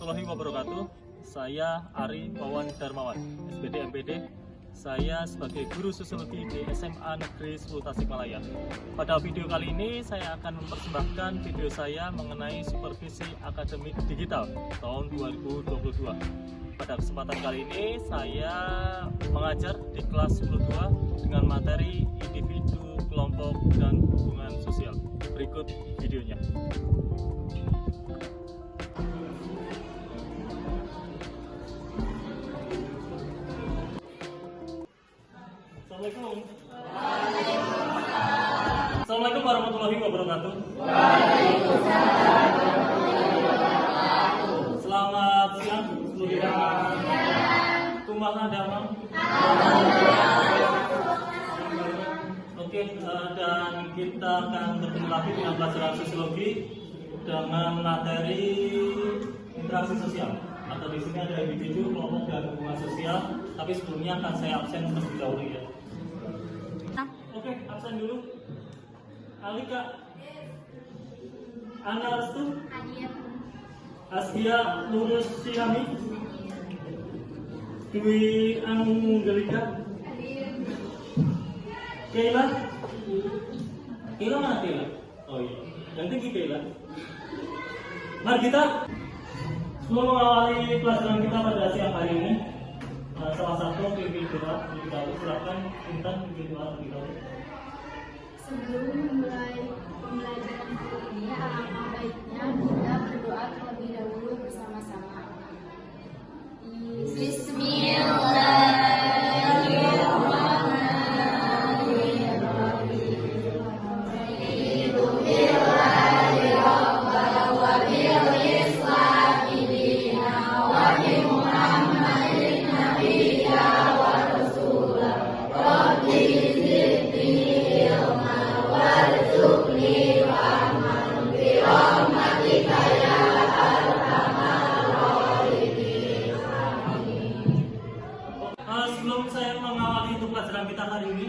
warahmatullahi wabarakatuh. Saya Ari Wawan Darmawan, SPD MPD. Saya sebagai guru sosiologi di SMA Negeri 10 Tasikmalaya. Pada video kali ini saya akan mempersembahkan video saya mengenai supervisi akademik digital tahun 2022. Pada kesempatan kali ini saya mengajar di kelas 10-2 dengan materi individu, kelompok, dan hubungan sosial. Berikut videonya. Assalamualaikum warahmatullahi wabarakatuh. Selamat siang seluruh kumaha damang. Oke, dan kita akan bertemu lagi dengan pelajaran sosiologi dengan materi interaksi sosial. Atau di sini ada individu, kelompok, dan hubungan sosial. Tapi sebelumnya akan saya absen terlebih dahulu ya. Oke, absen dulu. Alika, Ana Restu, Askia Lurus Syihami, Dwi Anggelika, Keila. Keila mana Keila? Oh iya, yang tinggi Keila. Mari kita sebelum mengawali pelajaran kita pada siang hari ini, salah satu pimpin doa terlebih dahulu. Silakan Intan pimpin doa terlebih dahulu. Sebelum memulai pembelajaran hari ini, alangkah baiknya kita berdoa terlebih dahulu bersama-sama. Sebelum saya mengawali untuk pelajaran kita hari ini,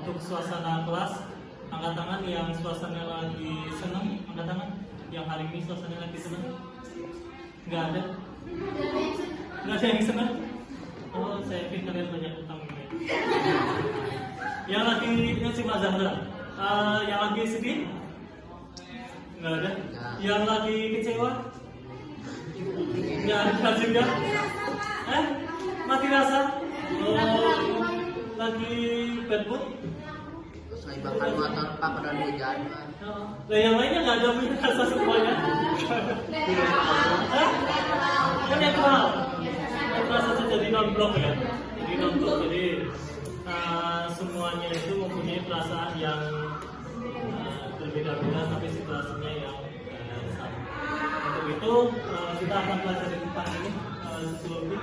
untuk suasana kelas, angkat tangan yang suasana lagi senang, angkat tangan yang hari ini suasana lagi senang. Nggak ada? Nggak ada yang senang? Oh, saya pikir kalian banyak utang ini. Yang lagi nyuci Mbak Zahra, yang lagi sedih? Nggak ada? Yang lagi kecewa? Nggak ada juga? Mati rasa? Lagi bad mood? Terus lagi bakal motor pak pada hujan. Nah, yang lainnya nggak ada mati rasa semuanya? Kan netral? Netral saja jadi non-blok ya? Jadi non-blok, jadi semuanya itu mempunyai perasaan yang berbeda-beda tapi situasinya yang sama. Untuk itu kita akan pelajari tentang ini sosiologi.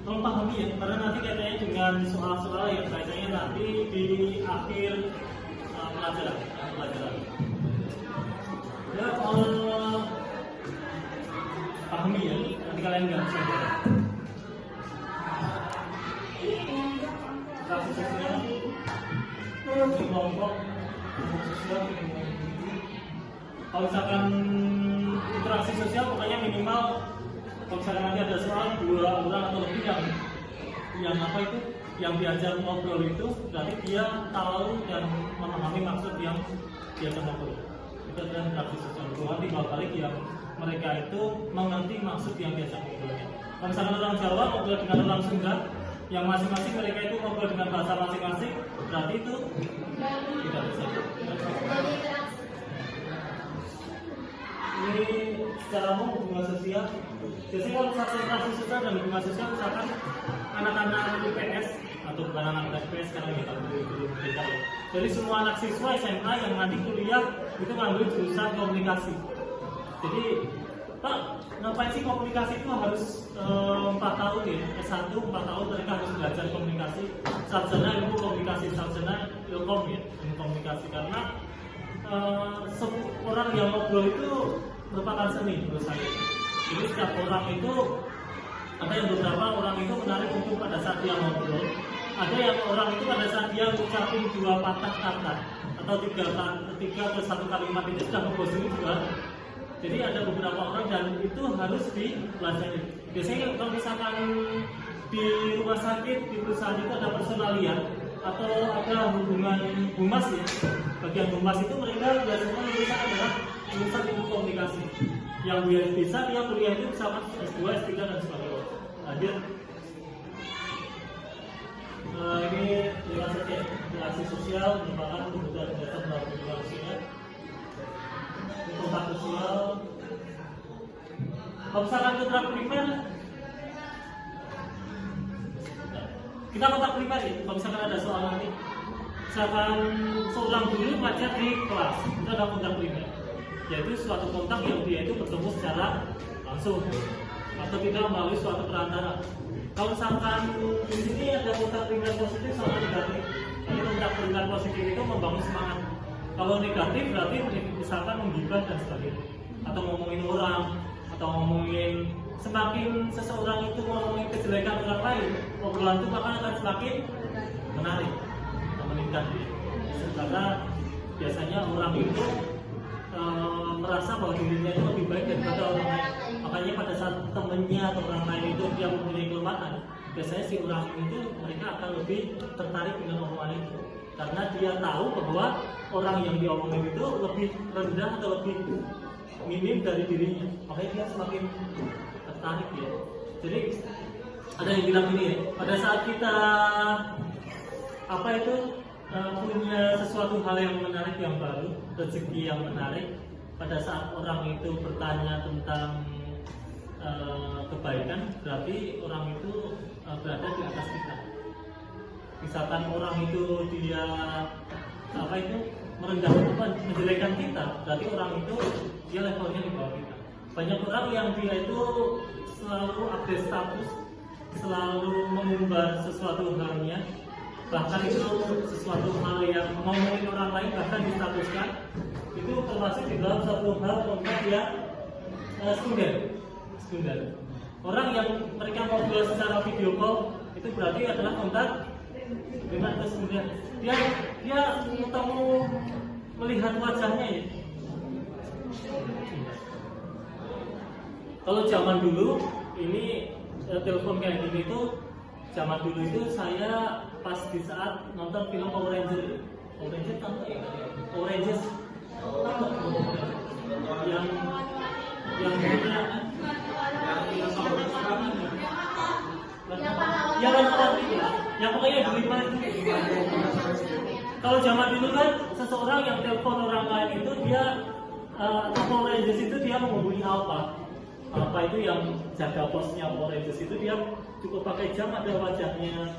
Tolong pahami ya, karena nanti katanya dengan soal-soal yang kaitannya nanti di akhir pelajaran. Ya, pahami ya, nanti kalian nggak bisa jawab. Interaksi sosial, di kelompok, sosial. Kalau misalkan interaksi sosial, pokoknya minimal. Kalau misalkan nanti ada soal 2 orang atau lebih yang apa itu, yang diajar ngobrol itu, berarti dia tahu dan memahami maksud yang diajar ngobrol. Itu adalah interaksi sosial. Bukan timbal balik yang mereka itu mengerti maksud yang diajar ngobrolnya. Kalau misalkan orang Jawa ngobrol dengan orang Sunda, yang masing-masing mereka itu ngobrol dengan bahasa masing-masing, berarti itu tidak bisa. Ini secara umum hubungan sosial. Biasanya kalau satu interaksi sosial dan hubungan sosial, misalkan anak-anak IPS atau bukan anak IPS sekarang kita belum beda ya. Jadi semua anak siswa SMA yang nanti kuliah itu ngambil jurusan komunikasi. Jadi Pak, ngapain sih komunikasi itu harus 4 tahun ya? S1 4 tahun mereka harus belajar komunikasi. Sarjana ilmu komunikasi, sarjana ilkom ya, ilmu komunikasi, karena orang yang ngobrol itu merupakan seni menurut saya. Jadi setiap orang itu, ada yang beberapa orang itu menarik untuk pada saat dia ngobrol, ada yang orang itu pada saat dia ucapin 2 patah kata atau 3 atau 1 kalimat itu sudah membosangi juga Jadi ada beberapa orang dan itu harus dipelajari. Biasanya kalau misalkan di rumah sakit, di perusahaan itu ada personalia atau ada hubungan humas ya. Bagian humas itu mereka biasanya lulusan adalah lulusan ilmu komunikasi. Yang bisa dia kuliah itu misalkan S2, S3 dan sebagainya. Lanjut. Ini relasi sosial merupakan kebutuhan dasar dalam hidup manusia. Kontak sosial. Kalau misalkan kontak primer, kita kontak primer ya. Kalau misalkan ada soal nanti, misalkan seorang guru ngajar di kelas, itu ada kontak primer, yaitu suatu kontak yang dia itu bertemu secara langsung atau tidak melalui suatu perantara. Kalau misalkan di sini ada kontak primer positif sama negatif, jadi kontak primer positif itu membangun semangat. Kalau negatif berarti misalkan menggibah dan sebagainya, atau ngomongin orang, atau ngomongin semakin seseorang itu ngomongin kejelekan orang lain, obrolan itu akan semakin menarik, meningkat. Karena biasanya orang itu merasa bahwa dirinya itu lebih baik daripada orang lain. Makanya pada saat temennya atau orang lain itu dia mempunyai kelemahan, biasanya si orang itu mereka akan lebih tertarik dengan omongan itu, karena dia tahu bahwa orang yang diomongin itu lebih rendah atau lebih minim dari dirinya, makanya dia semakin tertarik ya. Jadi ada yang bilang ini ya, pada saat kita punya sesuatu hal yang menarik yang baru, rezeki yang menarik, pada saat orang itu bertanya tentang kebaikan, berarti orang itu berada di atas kita. Misalkan orang itu dia merendahkan, menjelekan kita, berarti orang itu dia levelnya di bawah kita. Banyak orang yang dia itu selalu update status, selalu mengumbar sesuatu halnya, bahkan itu sesuatu hal yang ngomongin orang lain bahkan distatuskan, itu termasuk di dalam satu hal kontak yang sekunder. Orang yang mereka ngobrol secara video call itu berarti adalah kontak primer atau sekunder. Dia ketemu melihat wajahnya ya. Kalau zaman dulu ini telepon kayak gini tuh, zaman dulu itu saya pas di saat nonton film Power Rangers tahu ya? Power Rangers yang yang pokoknya berlima itu. Kalau zaman dulu kan seseorang yang telepon orang lain itu dia Power Rangers itu dia menghubungi apa itu yang jaga posnya Power Rangers itu dia cukup pakai jam, ada wajahnya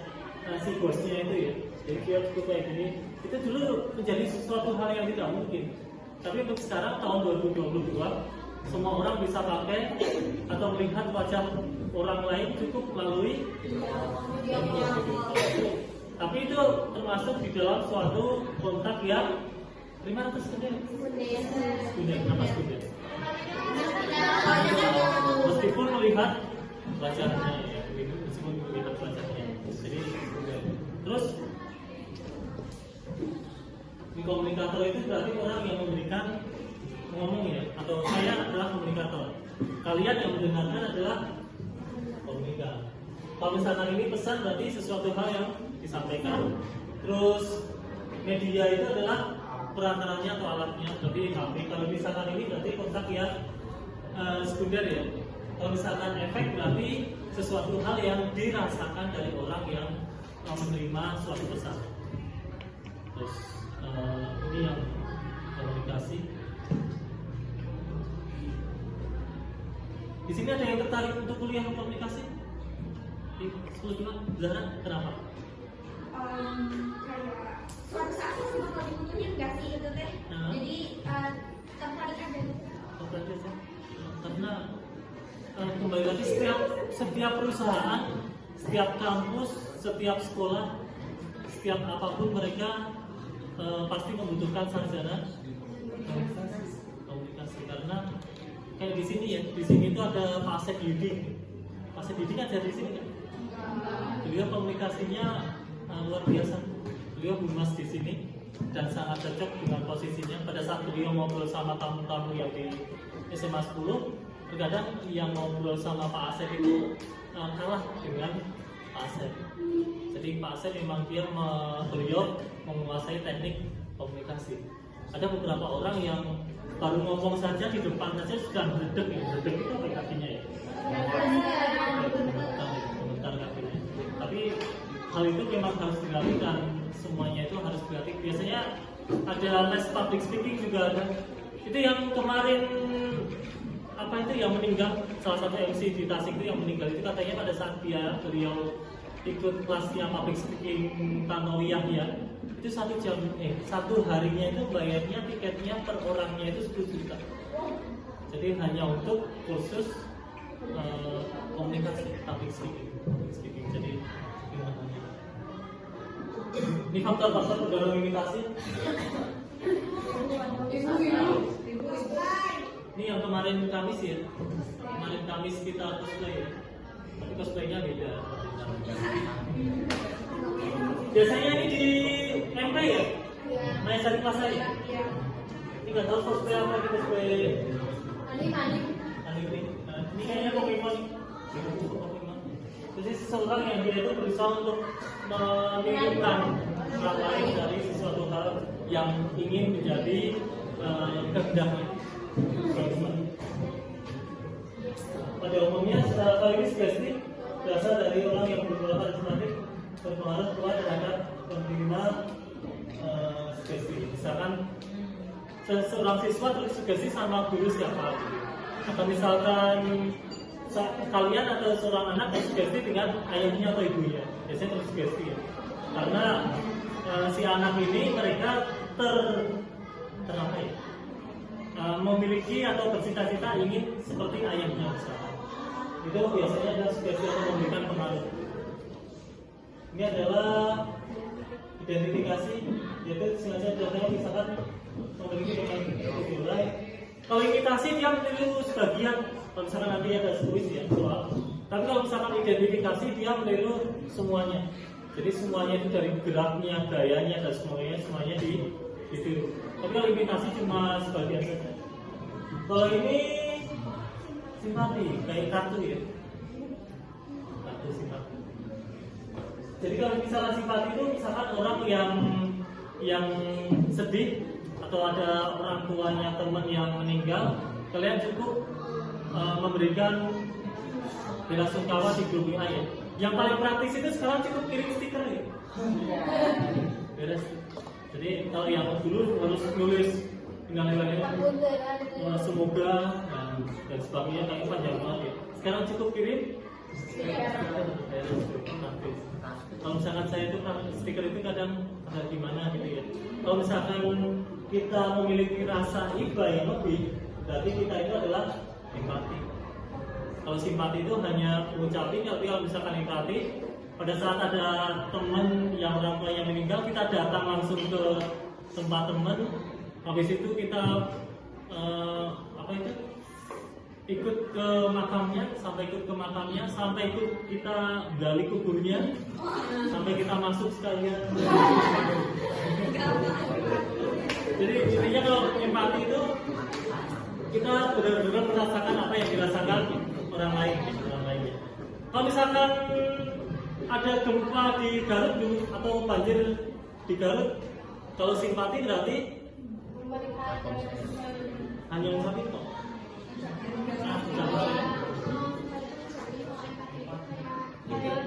si bosnya itu ya, jadi dia cukup kayak gini. Itu dulu menjadi sesuatu hal yang tidak mungkin, tapi untuk sekarang tahun 2022 semua orang bisa pakai atau melihat wajah orang lain cukup melalui tapi itu termasuk di dalam suatu kontak yang primer atau sekunder? Kenapa sekunder? Meskipun melihat wajahnya ya, meskipun melihat wajahnya, jadi sekunder. Terus di komunikator itu berarti orang yang memberikan ngomong ya, atau saya adalah komunikator, kalian yang mendengarkan adalah komunikator. Kalau misalkan ini pesan berarti sesuatu hal yang disampaikan. Terus media itu adalah perantaranya atau alatnya, berarti HP. Kalau misalkan ini berarti kontak yang sekunder ya. Kalau misalkan efek berarti sesuatu hal yang dirasakan dari orang yang menerima suatu pesan. Terus ini yang komunikasi. Di sini ada yang tertarik untuk kuliah komunikasi? Di 10 bulan, Zahra, kenapa? Kayak suatu saat saya sempat lagi butuhnya enggak sih itu teh. Jadi tertarik aja. Tertarik aja. Karena kembali lagi setiap perusahaan, setiap kampus, setiap sekolah, setiap apapun mereka pasti membutuhkan sarjana komunikasi. Karena kayak di sini ya, di sini itu ada Pak Asep Yudi. Pak Asep Yudi kan dari sini kan? Beliau komunikasinya luar biasa. Beliau humas di sini dan sangat cocok dengan posisinya. Pada saat beliau ngobrol sama tamu-tamu yang di SMA 10 terkadang yang ngobrol sama Pak Asep itu kalah dengan Pak Asep. Jadi Pak Asep memang beliau menguasai teknik komunikasi. Ada beberapa orang yang baru ngomong saja di depan saja sudah berdek itu apa kakinya ya? Komentar kakinya. Tapi hal itu memang harus dilakukan, semuanya itu harus berarti. Biasanya ada les public speaking juga ada. Itu yang kemarin apa itu yang meninggal, salah satu MC di Tasik itu yang meninggal itu katanya pada saat beliau ikut kelasnya public speaking Tanawiyah ya, itu satu harinya itu bayarnya tiketnya per orangnya itu 10 juta. Jadi hanya untuk kursus komunikasi public speaking. Jadi ini faktor-faktor pendorong imitasi. Ini yang kemarin Kamis ya, kemarin Kamis kita cosplay, tapi cosplaynya beda. Biasanya ini di MP ya, main sari plaza ya. Ini nggak tahu cosplay apa ini cosplay. Anime. Ini kayaknya Pokemon. Jadi seseorang yang dia itu berusaha untuk mengirimkan lain dari sesuatu hal yang ingin menjadi kehendaknya. Pada umumnya hal ini sugesti berasal dari orang yang berpola karismatik berpengaruh kuat terhadap penerima sugesti. Misalkan seorang siswa tersugesti sama guru siapa, atau misalkan kalian atau seorang anak tersugesti dengan ayahnya atau ibunya, biasanya tersugesti ya. Karena si anak ini mereka memiliki atau bercita-cita ingin seperti ayahnya misalnya. Itu biasanya adalah sugesti atau memberikan pengaruh. Ini adalah identifikasi, yaitu sengaja contohnya misalkan memiliki dengan kalau imitasi dia meniru sebagian, kalau misalkan nanti ada kuis ya soal. Tapi kalau misalkan identifikasi dia meniru semuanya. Jadi semuanya itu dari geraknya, gayanya dan semuanya ditiru. Tapi kalau imitasi cuma sebagian saja. Kalau ini simpati, kayak kartu ya. Kartu simpati. Jadi kalau misalnya simpati itu misalkan orang yang sedih atau ada orang tuanya teman yang meninggal, kalian cukup memberikan bela sungkawa di grup WA ya. Yang paling praktis itu sekarang cukup kirim stiker ya. Beres. Jadi kalau yang dulu harus nulis semoga dan sebagainya kayak panjang banget ya. Sekarang cukup kirim kalau misalkan saya itu stiker itu kadang ada di mana gitu ya. Kalau misalkan kita memiliki rasa iba yang lebih, berarti kita itu adalah empati. Kalau simpati itu hanya mengucapin, tapi kalau misalkan empati, pada saat ada teman yang orang tuanya meninggal, kita datang langsung ke tempat teman. Habis itu kita ikut ke makamnya, sampai ikut kita gali kuburnya, sampai kita masuk sekalian. Jadi intinya kalau empati itu kita benar-benar merasakan apa yang dirasakan orang lainnya. Kalau misalkan ada gempa di Garut dulu atau banjir di Garut, kalau simpati berarti hanya simpati kok.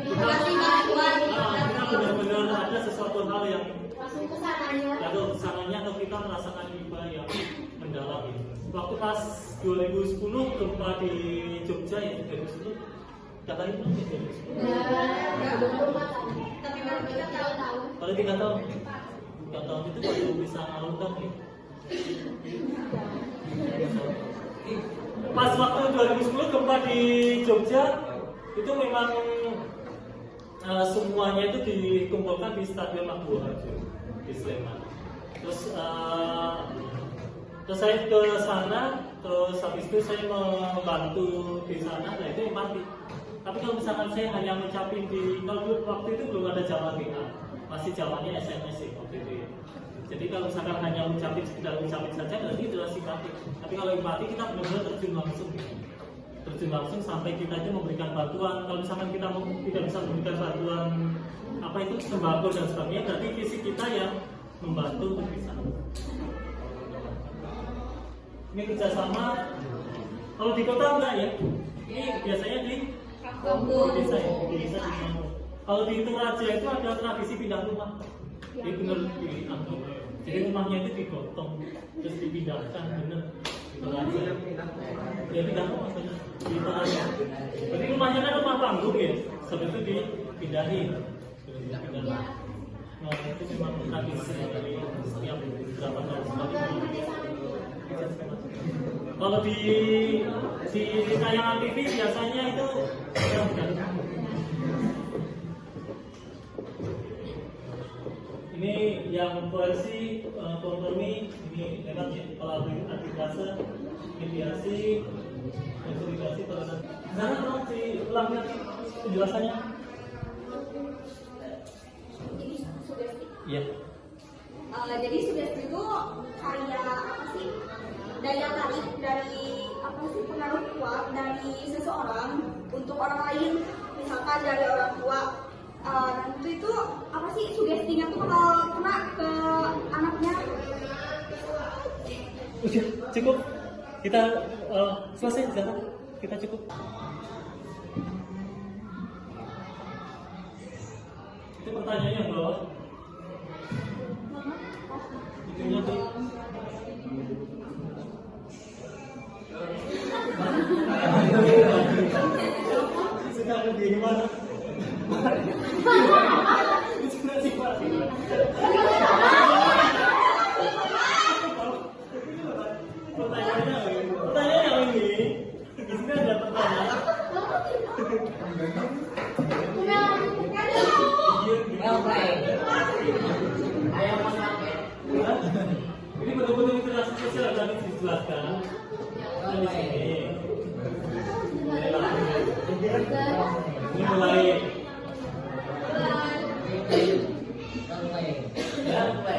Kita benar-benar ada sesuatu hal yang kesananya atau kita merasakan iba yang mendalam. Waktu pas 2010 gempa di Jogja ya, 2010 katanya belum ya 2010. Tapi baru 3 tahun. Baru 3 tahun. 3 tahun itu baru bisa ngalungkan ya. Pas waktu 2010 gempa di Jogja itu memang semuanya itu dikumpulkan di Stadion Maguwo di Sleman. Terus saya ke sana, terus habis itu saya membantu di sana, nah itu empati. Tapi kalau misalkan saya hanya mengucapin kalau waktu itu belum ada zaman WA, masih zamannya SMS sih waktu itu ya. Jadi kalau misalkan hanya sekedar ucapin saja berarti itu simpatik. Tapi kalau empati kita benar-benar terjun langsung sampai kita itu memberikan bantuan. Kalau misalkan kita tidak bisa memberikan bantuan apa itu sembako dan sebagainya, berarti fisik kita yang membantu untuk bisa. Ini kerjasama. Kalau di kota enggak ya? Ini biasanya di desa ya, di desa. Kalau di Toraja itu ada tradisi pindah rumah. Jadi benar diangkut. Jadi rumahnya itu digotong terus dipindahkan benar. Di Toraja. Ya pindah rumah di Toraja. Jadi rumahnya kan rumah panggung ya. Sebelum itu dipindahin. Nah itu memang tradisi dari setiap beberapa tahun sekali. Kalau di tayangan TV biasanya itu ini yang koersi, kompromi, ini lewat ya, kalau arbitrase, mediasi, konsolidasi, perasaan. Nah, tolong diulang lagi penjelasannya. Jadi sugesti. Iya. Jadi sugesti itu karya apa sih? Daya tarik dari apa sih, pengaruh kuat dari seseorang untuk orang lain, misalkan dari orang tua. Nanti itu apa sih, sugestinya tuh bakal kena ke anaknya. Udah, cukup. Kita selesai sekarang. Kita cukup. Itu pertanyaannya yang bawah. Itunya tuh. Sekarang di mana? Pertanyaannya ini, di sini ada pertanyaan. Ini betul-betul interaksi sosial tadi dijelaskan. Di sini. Ini mulai. Ya, oke.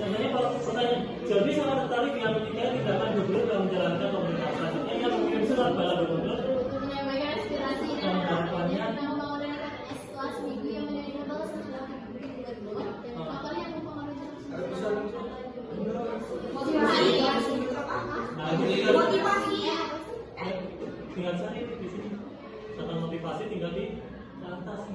Contohnya kalau pertanyaan, jadi sangat tertarik dengan ketika tindakan gubernur dalam menjalankan pemerintahan selanjutnya yang mengirim surat pada gubernur Menyampaikan aspirasi dan harapannya pembangunan kelas minggu yang menerima balasan surat gubernur dan faktor yang mempengaruhi Motivasi. Tinggal cari di sini. Kata motivasi tinggal di atas.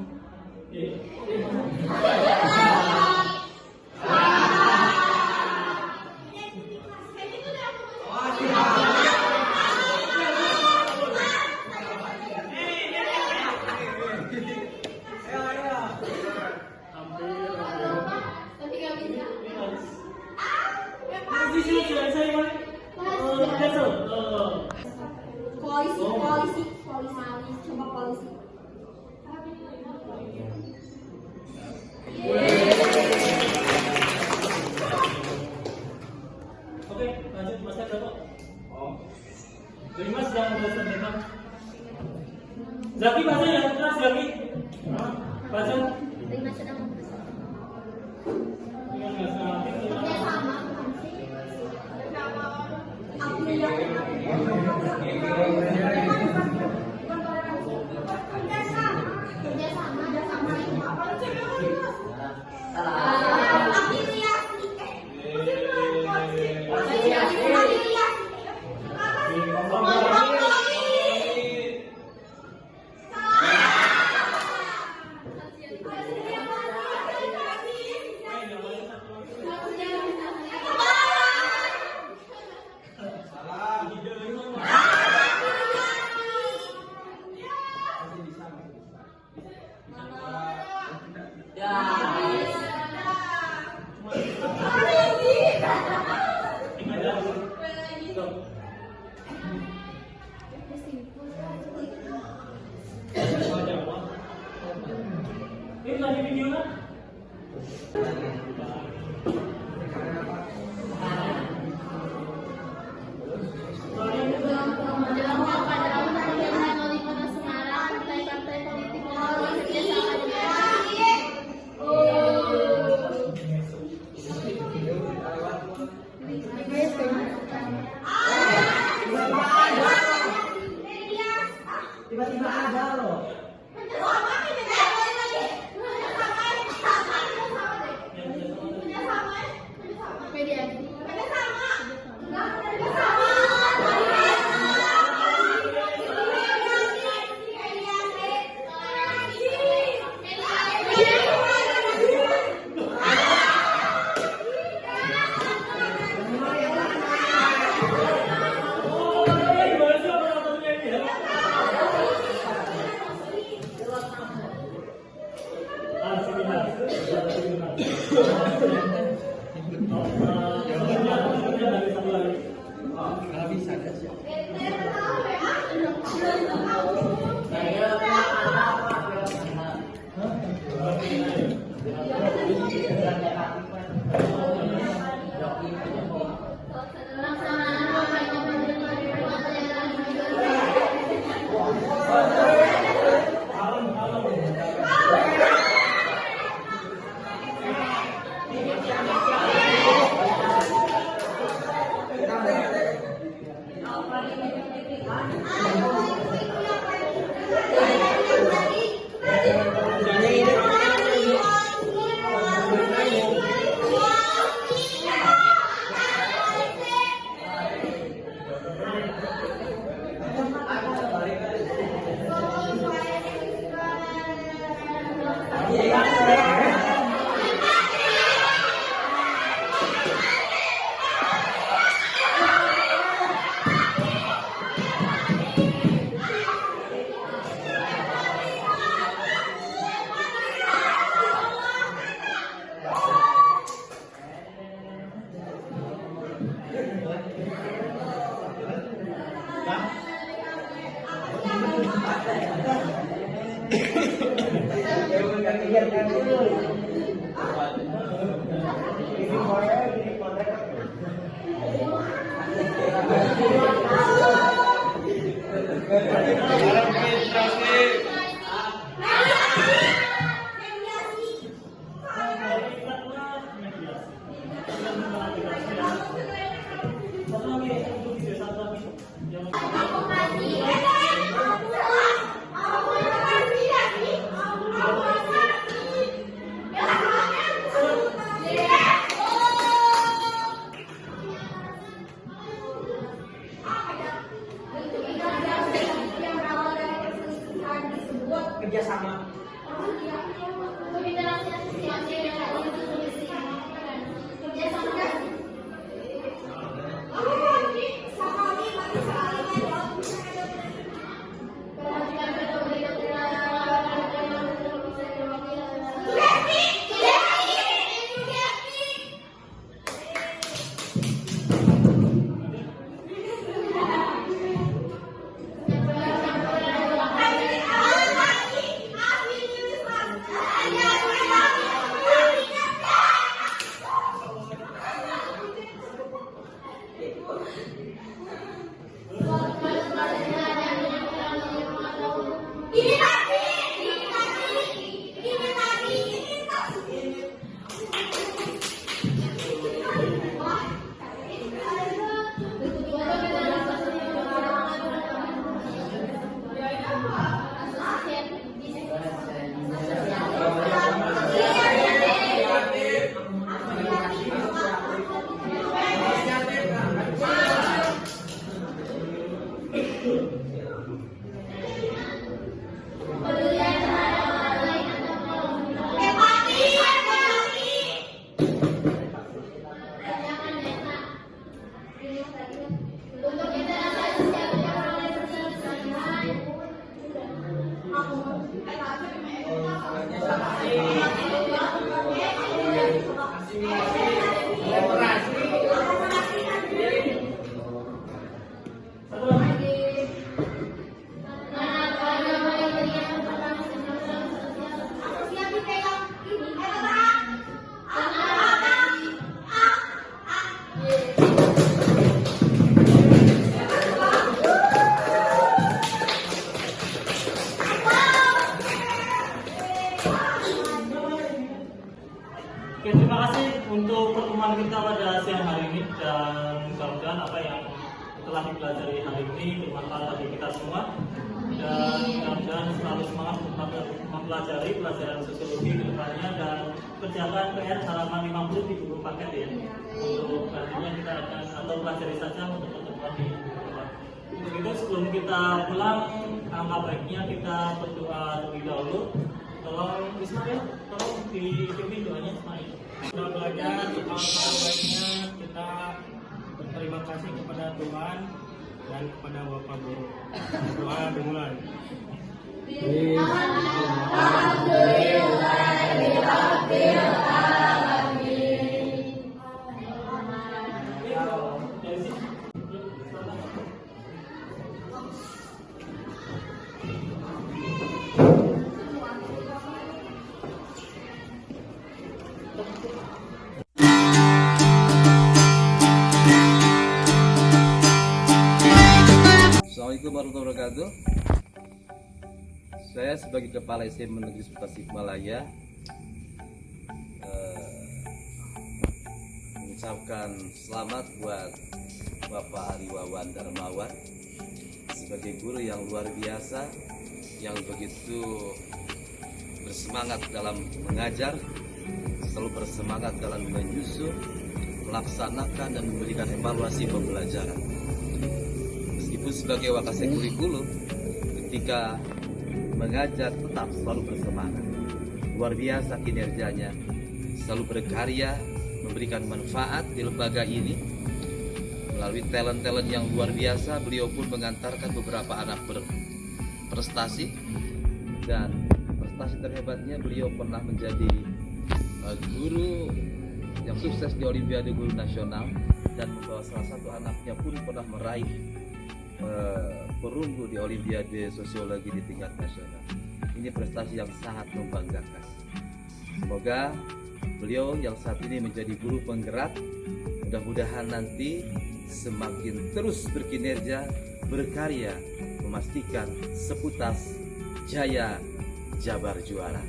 tapi gak bisa. Koalisi. Coba koalisi. Oke, lanjut Mas Eko. Dari Mas yang mau sampaikan. Zaki baca ya, Mas Zaki. Baca. Terima sedang Yang nggak sengaja. kerjasama. Aku lihat. Ini lagi video kan? Menjelaskan pada tahun oleh Kota Semarang, partai-partai politik bekerjasama dengan dari satu lagi. Kalau bisa ada sih. Kerjasama. Oke, terima kasih untuk pertemuan kita pada siang hari ini dan mudah-mudahan apa yang telah dipelajari hari ini bermanfaat bagi kita semua dan mudah-mudahan selalu semangat untuk mempelajari pelajaran sosiologi ke depannya dan kerjakan PR halaman 50 di buku paket ya untuk nantinya kita akan atau pelajari saja untuk pertemuan di depan. Untuk itu sebelum kita pulang, alangkah baiknya kita berdoa terlebih dahulu. Tolong Ismail, tolong dipimpin doanya Ismail. Kita belajar alangkah baiknya kita berterima kasih kepada Tuhan dan kepada Bapak Guru. Doa dimulai. Alhamdulillah. Assalamualaikum warahmatullahi wabarakatuh. Saya sebagai Kepala SMA Negeri 1 Tasikmalaya mengucapkan selamat buat Bapak Ari Wawan Darmawan sebagai guru yang luar biasa, yang begitu bersemangat dalam mengajar, selalu bersemangat dalam menyusun, melaksanakan dan memberikan evaluasi pembelajaran. Meskipun sebagai wakasek kurikulum, ketika mengajar tetap selalu bersemangat. Luar biasa kinerjanya, selalu berkarya, memberikan manfaat di lembaga ini. Melalui talent-talent yang luar biasa, beliau pun mengantarkan beberapa anak berprestasi. Dan prestasi terhebatnya, beliau pernah menjadi guru yang sukses di Olimpiade Guru Nasional, dan membawa salah satu anaknya pun pernah meraih perunggu di Olimpiade Sosiologi di tingkat nasional. Ini prestasi yang sangat membanggakan. Semoga beliau yang saat ini menjadi guru penggerak, mudah-mudahan nanti semakin terus berkinerja, berkarya, memastikan Seputas Jaya Jabar juara.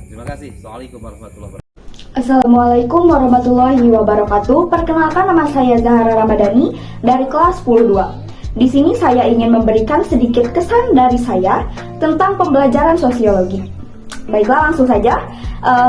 Terima kasih. Assalamualaikum warahmatullahi wabarakatuh. Assalamualaikum warahmatullahi wabarakatuh. Perkenalkan, nama saya Zahra Ramadhani dari kelas 10-2. Di sini saya ingin memberikan sedikit kesan dari saya tentang pembelajaran sosiologi. Baiklah, langsung saja.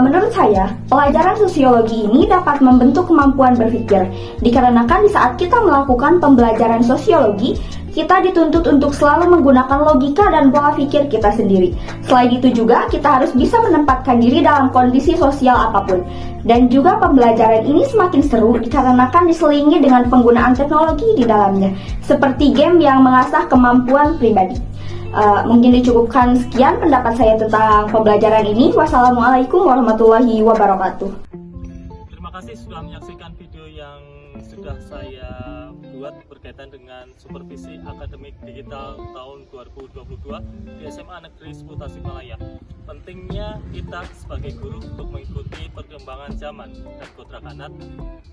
Menurut saya, pelajaran sosiologi ini dapat membentuk kemampuan berpikir. Dikarenakan di saat kita melakukan pembelajaran sosiologi, kita dituntut untuk selalu menggunakan logika dan pola pikir kita sendiri. Selain itu juga, kita harus bisa menempatkan diri dalam kondisi sosial apapun. Dan juga pembelajaran ini semakin seru dikarenakan diselingi dengan penggunaan teknologi di dalamnya, seperti game yang mengasah kemampuan pribadi. Mungkin dicukupkan sekian pendapat saya tentang pembelajaran ini. Wassalamualaikum warahmatullahi wabarakatuh. Terima kasih sudah menyaksikan video yang sudah saya buat berkaitan dengan supervisi akademik digital tahun 2022 di SMA Negeri 10 Tasikmalaya. Pentingnya kita sebagai guru untuk mengikuti perkembangan zaman dan kodrat anak,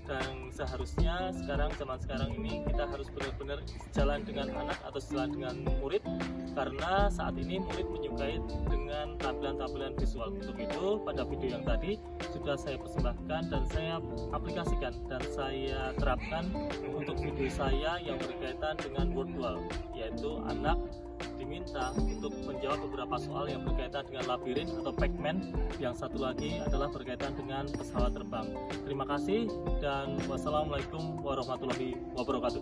dan seharusnya zaman sekarang ini kita harus benar-benar jalan dengan anak atau jalan dengan murid, karena saat ini murid menyukai dengan tampilan-tampilan visual. Untuk itu pada video yang tadi sudah saya persembahkan dan saya aplikasikan dan saya terapkan untuk video saya yang berkaitan dengan virtual, yaitu anak diminta untuk menjawab beberapa soal yang berkaitan dengan labirin atau Pac-Man, yang satu lagi adalah berkaitan dengan pesawat terbang. Terima kasih dan wassalamualaikum warahmatullahi wabarakatuh.